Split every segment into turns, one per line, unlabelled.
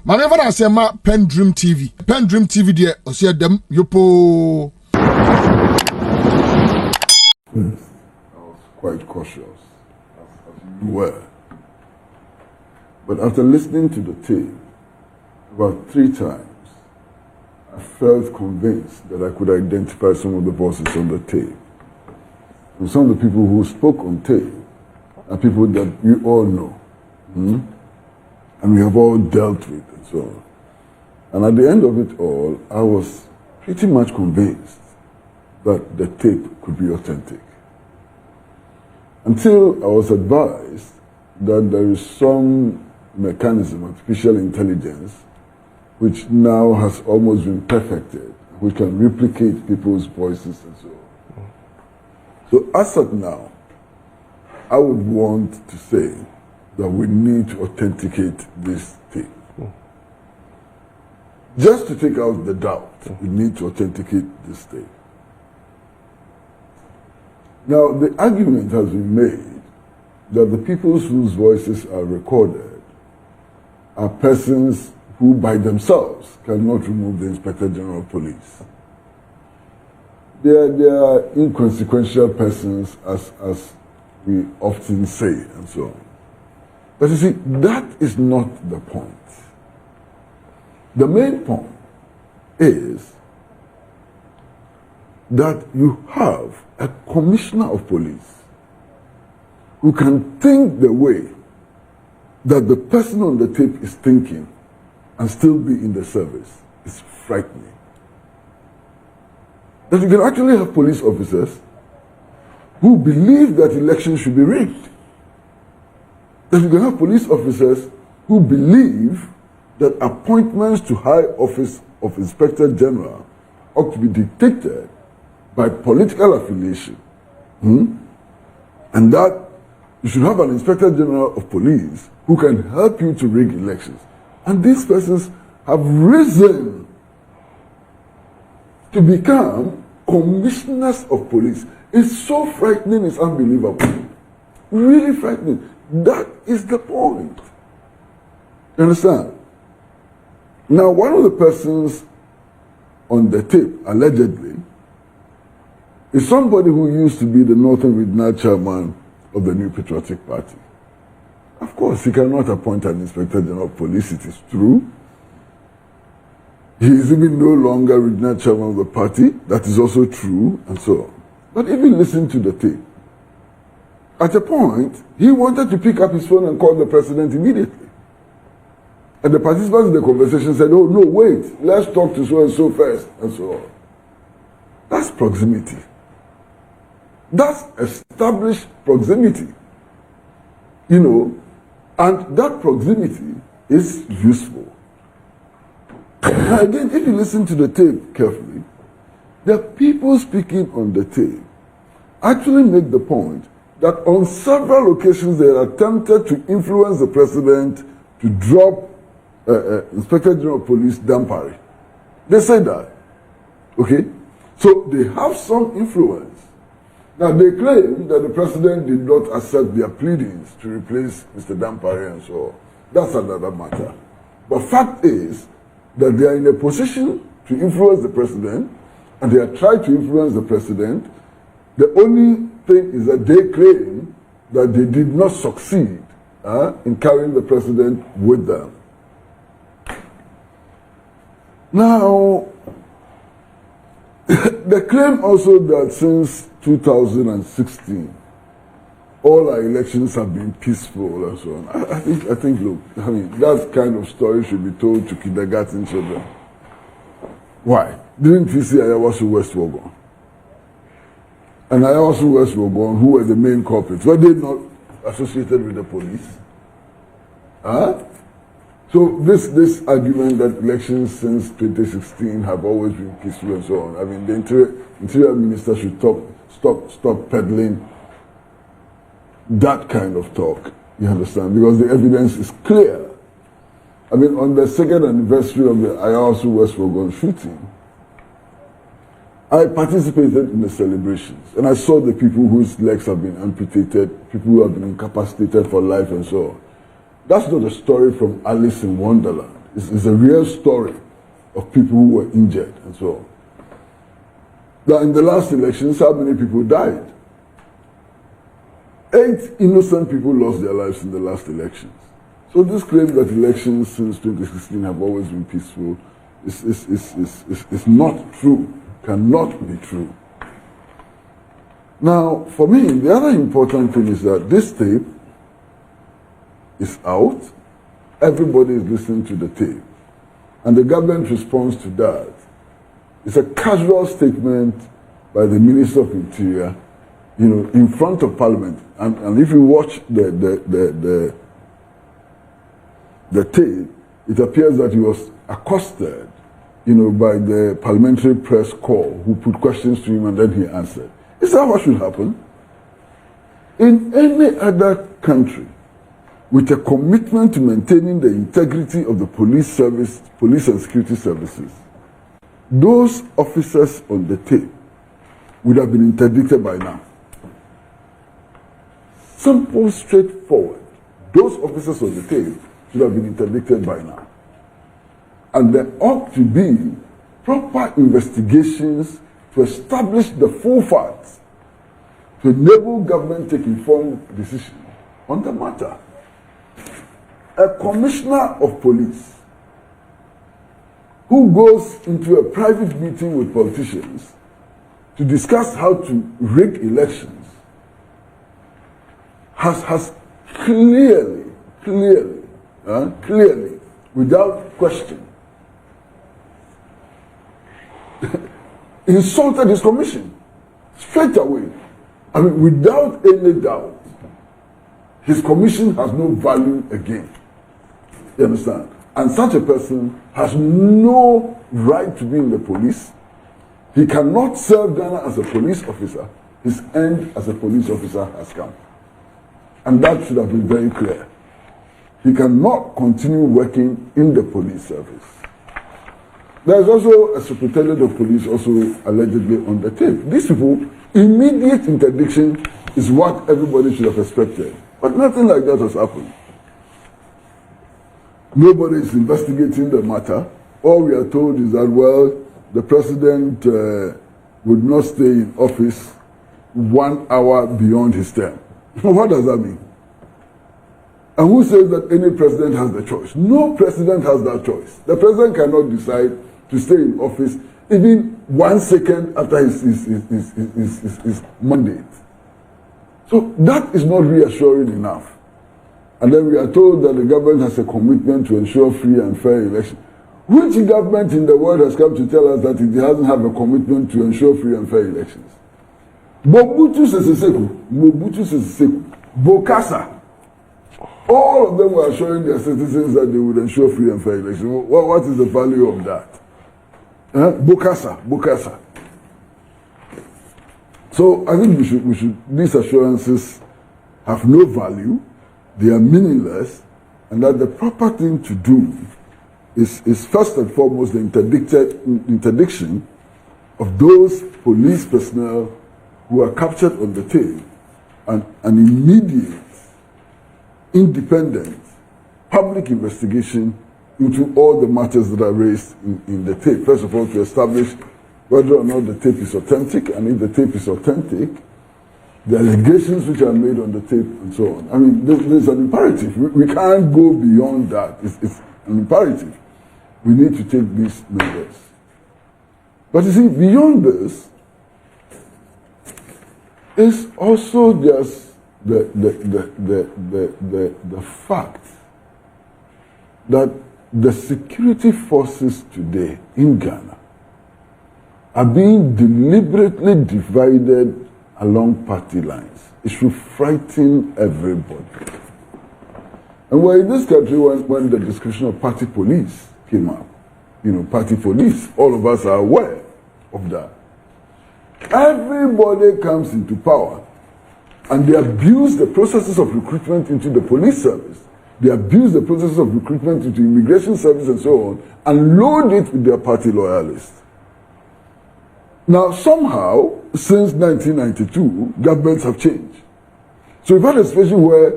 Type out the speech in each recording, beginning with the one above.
Manever I say ma PENDREAM TV. PENDREAM TV there, I see them yopo.
Yes, I was quite cautious, as you were. But after listening to the tape about 3 times, I felt convinced that I could identify some of the voices on the tape. And some of the people who spoke on tape are people that you all know, and we have all dealt with and so on. And at the end of it all, I was pretty much convinced that the tape could be authentic. Until I was advised that there is some mechanism, artificial intelligence, which now has almost been perfected, which can replicate people's voices and so on. So as of now, I would want to say that we need to authenticate this tape. Just to take out the doubt, we need to authenticate this tape. Now, the argument has been made that the people whose voices are recorded are persons who by themselves cannot remove the Inspector General of Police. They are inconsequential persons, as we often say, and so on. But you see, that is not the point. The main point is that you have a commissioner of police who can think the way that the person on the tape is thinking and still be in the service. It's frightening. That you can actually have police officers who believe that elections should be rigged. That you can have police officers who believe that appointments to high office of Inspector General ought to be dictated by political affiliation. And that you should have an Inspector General of Police who can help you to rig elections. And these persons have risen to become commissioners of police. It's so frightening, it's unbelievable. Really frightening. That is the point. You understand? Now, one of the persons on the tape, allegedly, is somebody who used to be the Northern Regional Chairman of the New Patriotic Party. Of course, he cannot appoint an Inspector General of Police, it is true. He is even no longer Regional Chairman of the party, that is also true, and so on. But if you listen to the tape, at a point, he wanted to pick up his phone and call the president immediately. And the participants in the conversation said, oh, no, wait, let's talk to so and so first, and so on. That's proximity. That's established proximity. You know, and that proximity is useful. Now again, if you listen to the tape carefully, the people speaking on the tape actually make the point that on several occasions they attempted to influence the president to drop Inspector General of Police Dampari. They say that. Okay? So they have some influence. Now they claim that the president did not accept their pleadings to replace Mr. Dampari and so on. That's another matter. But fact is that they are in a position to influence the president, and they are trying to influence the president. The only thing is that they claim that they did not succeed in carrying the president with them. Now, they claim also that since 2016, all our elections have been peaceful and so on. I think, look, I mean, that kind of story should be told to kindergarten children. Why? Didn't we see Ayawasu West Wogon? And Ayawasu West Wogon, who were the main culprits, were they not associated with the police? So this argument that elections since 2016 have always been peaceful and so on. I mean, the interior minister should stop peddling that kind of talk. You understand? Because the evidence is clear. I mean, on the 2nd anniversary of the Ayawasu West Wogon shooting, I participated in the celebrations, and I saw the people whose legs have been amputated, people who have been incapacitated for life and so on. That's not a story from Alice in Wonderland. It's a real story of people who were injured and so on. Now, in the last elections, how many people died? 8 innocent people lost their lives in the last elections. So this claim that elections since 2016 have always been peaceful is not true, cannot be true. Now, for me, the other important thing is that this tape is out. Everybody is listening to the tape. And the government response to that is a casual statement by the Minister of Interior, in front of Parliament. And if you watch the tape, it appears that he was accosted, by the parliamentary press corps who put questions to him and then he answered. Is that what should happen? In any other country, with a commitment to maintaining the integrity of the police service, police and security services, those officers on the tape would have been interdicted by now. Simple, straightforward. Those officers on the tape should have been interdicted by now. And there ought to be proper investigations to establish the full facts to enable government to take informed decisions on the matter. A commissioner of police who goes into a private meeting with politicians to discuss how to rig elections has clearly, without question, insulted his commission straight away. I mean, without any doubt, his commission has no value again. You understand? And such a person has no right to be in the police. He cannot serve Ghana as a police officer. His end as a police officer has come. And that should have been very clear. He cannot continue working in the police service. There's also a superintendent of police also allegedly on the tape. These people, immediate interdiction is what everybody should have expected. But nothing like that has happened. Nobody is investigating the matter. All we are told is that, well, the president would not stay in office 1 hour beyond his term. What does that mean? And who says that any president has the choice? No president has that choice. The president cannot decide to stay in office even 1 second after his mandate. So that is not reassuring enough. And then we are told that the government has a commitment to ensure free and fair elections. Which government in the world has come to tell us that it doesn't have a commitment to ensure free and fair elections? Mobutu Sese Seko, Bokassa, all of them were assuring their citizens that they would ensure free and fair elections. What is the value of that? Bokassa. So I think we should. These assurances have no value. They are meaningless, and that the proper thing to do is first and foremost the interdiction of those police personnel who are captured on the tape, and an immediate, independent, public investigation into all the matters that are raised in the tape. First of all, to establish whether or not the tape is authentic, and if the tape is authentic, the allegations which are made on the tape and so on. I mean, there's an imperative. We can't go beyond that. It's an imperative. We need to take these measures. But you see, beyond this, is also just the fact that the security forces today in Ghana are being deliberately divided along party lines. It should frighten everybody. And we're in this country when the description of party police came up. Party police, all of us are aware of that. Everybody comes into power and they abuse the processes of recruitment into the police service. They abuse the processes of recruitment into immigration service and so on, and load it with their party loyalists. Now, somehow, since 1992, governments have changed. So we've had a situation where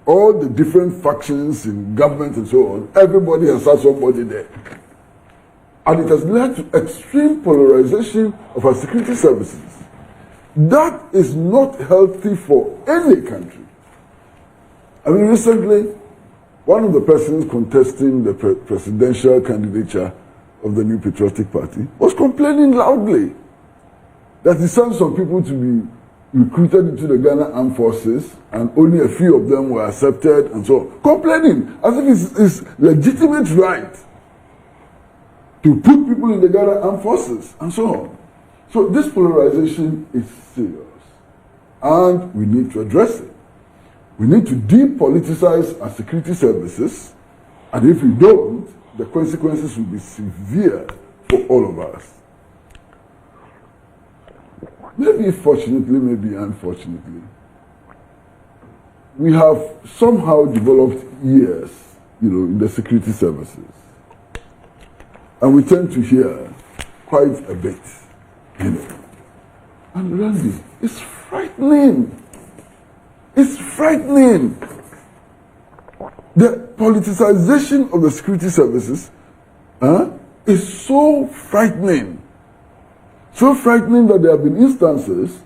all the different factions in government and so on, everybody has had somebody there. And it has led to extreme polarization of our security services. That is not healthy for any country. I mean, recently, one of the persons contesting the presidential candidature of the New Patriotic Party was complaining loudly that he sent some people to be recruited into the Ghana Armed Forces and only a few of them were accepted and so on. Complaining as if it's legitimate right to put people in the Ghana Armed Forces and so on. So this polarization is serious and we need to address it. We need to depoliticize our security services, and if we don't, the consequences will be severe for all of us. Maybe fortunately, maybe unfortunately, we have somehow developed ears, in the security services. And we tend to hear quite a bit, And really, it's frightening. It's frightening. The politicization of the security services is so frightening. So frightening that there have been instances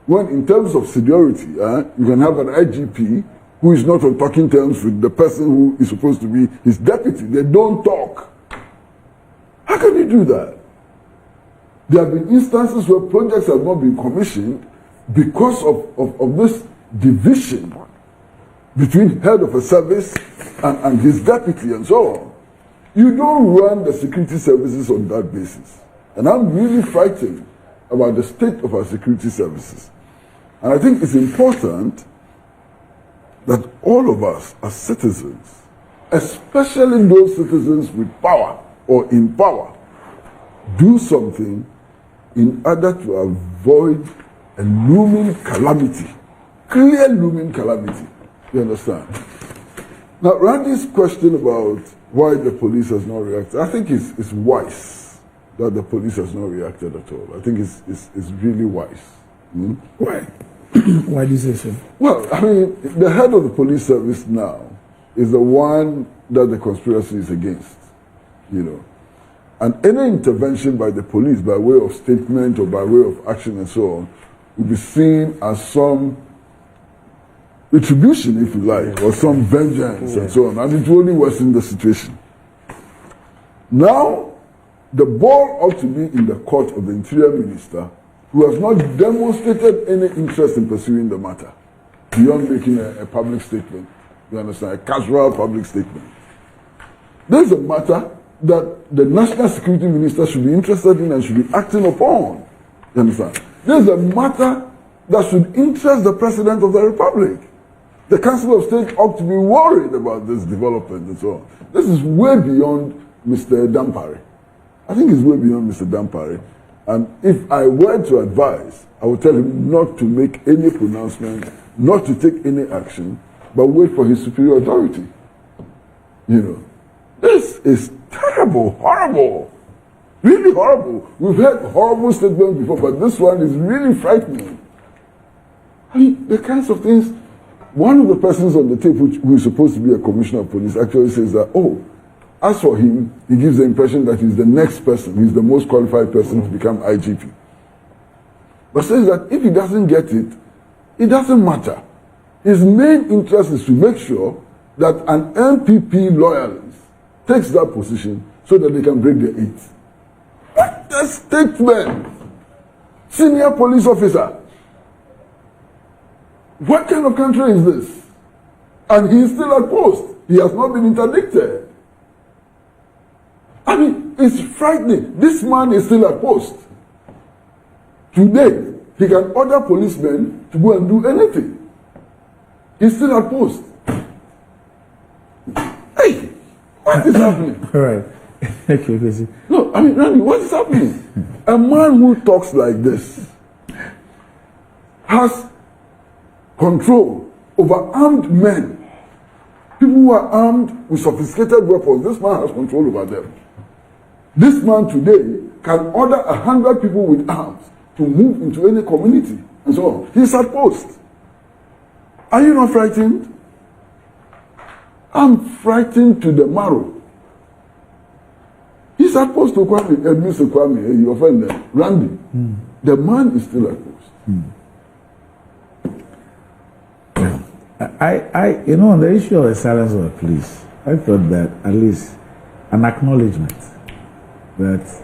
when in terms of seniority, you can have an IGP who is not on talking terms with the person who is supposed to be his deputy. They don't talk. How can you do that? There have been instances where projects have not been commissioned because of this division between head of a service and his deputy and so on. You don't run the security services on that basis. And I'm really frightened about the state of our security services. And I think it's important that all of us as citizens, especially those citizens with power or in power, do something in order to avoid a looming calamity, clear looming calamity. You understand? Now, Randy's question about why the police has not reacted, I think it's wise that the police has not reacted at all. I think it's really wise. Why?
Why do you say so?
Well, I mean, the head of the police service now is the one that the conspiracy is against, And any intervention by the police by way of statement or by way of action and so on will be seen as some retribution, if you like, or some vengeance and so on. And it will only worsen the situation. Now, the ball ought to be in the court of the Interior Minister, who has not demonstrated any interest in pursuing the matter, beyond making a public statement. You understand? A casual public statement. There's a matter that the National Security Minister should be interested in and should be acting upon. You understand? There's a matter that should interest the President of the Republic. The Council of State ought to be worried about this development and so on. This is way beyond Mr. Dampare. I think it's way beyond Mr. Dampare. And if I were to advise, I would tell him not to make any pronouncement, not to take any action, but wait for his superior authority. This is terrible, horrible, really horrible. We've heard horrible statements before, but this one is really frightening. I mean, the kinds of things. One of the persons on the tape who is supposed to be a commissioner of police actually says that, as for him, he gives the impression that he's the next person, he's the most qualified person to become IGP. But says that if he doesn't get it, it doesn't matter. His main interest is to make sure that an MPP loyalist takes that position so that they can break the eight. What a statement! Senior police officer. What kind of country is this? And he is still at post. He has not been interdicted. I mean, it's frightening. This man is still at post. Today, he can order policemen to go and do anything. He's still at post. Hey, what is happening?
All right. Okay, Kwasi.
No, I mean, Randy, what is happening? A man who talks like this has control over armed men. People who are armed with sophisticated weapons, this man has control over them. This man today can order 100 people with arms to move into any community and so on. He's at post. Are you not frightened? I'm frightened to the marrow. He's supposed to Kwame, Mr. Kwame, your friend Randy. The man is still at post.
You know, on the issue of the silence of the police, I thought that at least an acknowledgement that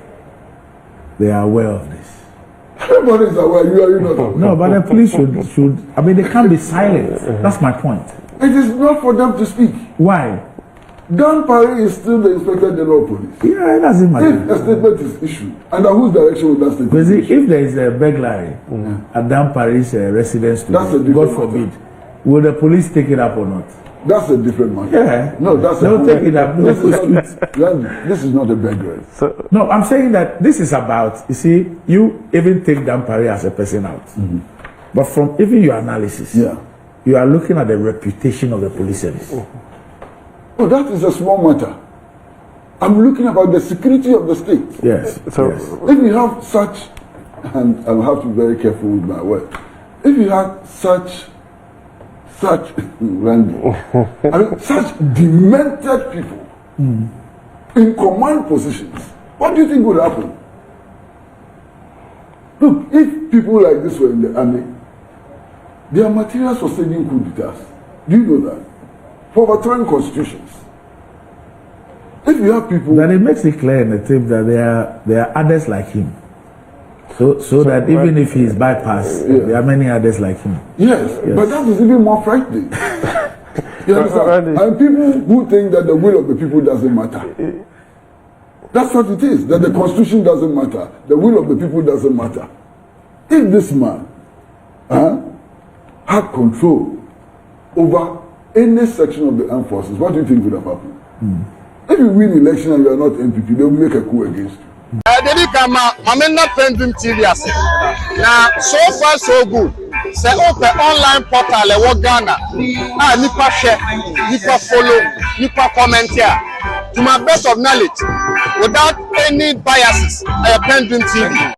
they are aware of this.
Everybody is aware, you are not aware.
No, but the police should, I mean, they can't be silent. That's my point.
It is not for them to speak.
Why?
Dan Parry is still the Inspector General of Police.
Yeah, it doesn't matter.
If a statement is issued, under whose direction will that statement
Because
be issued?
if there is a burglary at Dan Parry's residence,
That's a
today,
different
God forbid, will the police take it up or not?
That's a different matter.
Yeah.
No, that's
they'll take it up.
This is not a burglary.
No, I'm saying that this is about, you see, you even take Dan Parry as a person out. But from even your analysis, you are looking at the reputation of the police service.
Oh, that is a small matter. I'm looking about the security of the state.
Yes. So
if you have such, and I'll have to be very careful with my words, if you have such Randy, I mean, such demented people in command positions, what do you think would happen? Look, if people like this were in the army, their materials for staging coup d'etats. Do you know that? For overthrowing constitutions. If you have people,
then it makes it clear in the tape that there are others like him. So that even if he is bypassed, there are many others like him.
Yes, but that is even more frightening. You understand? And people who think that the will of the people doesn't matter. That's what it is. That the constitution doesn't matter. The will of the people doesn't matter. If this man had control over any section of the armed forces, what do you think would have happened? If you win election and you are not MPP, they will make a coup against you.
I'm not PENDREAM TV. Now, so far so good. Say open online portal e Ghana. Nipa share, nipa follow, nipa comment here. To my best of knowledge, without any biases, PENDREAM TV.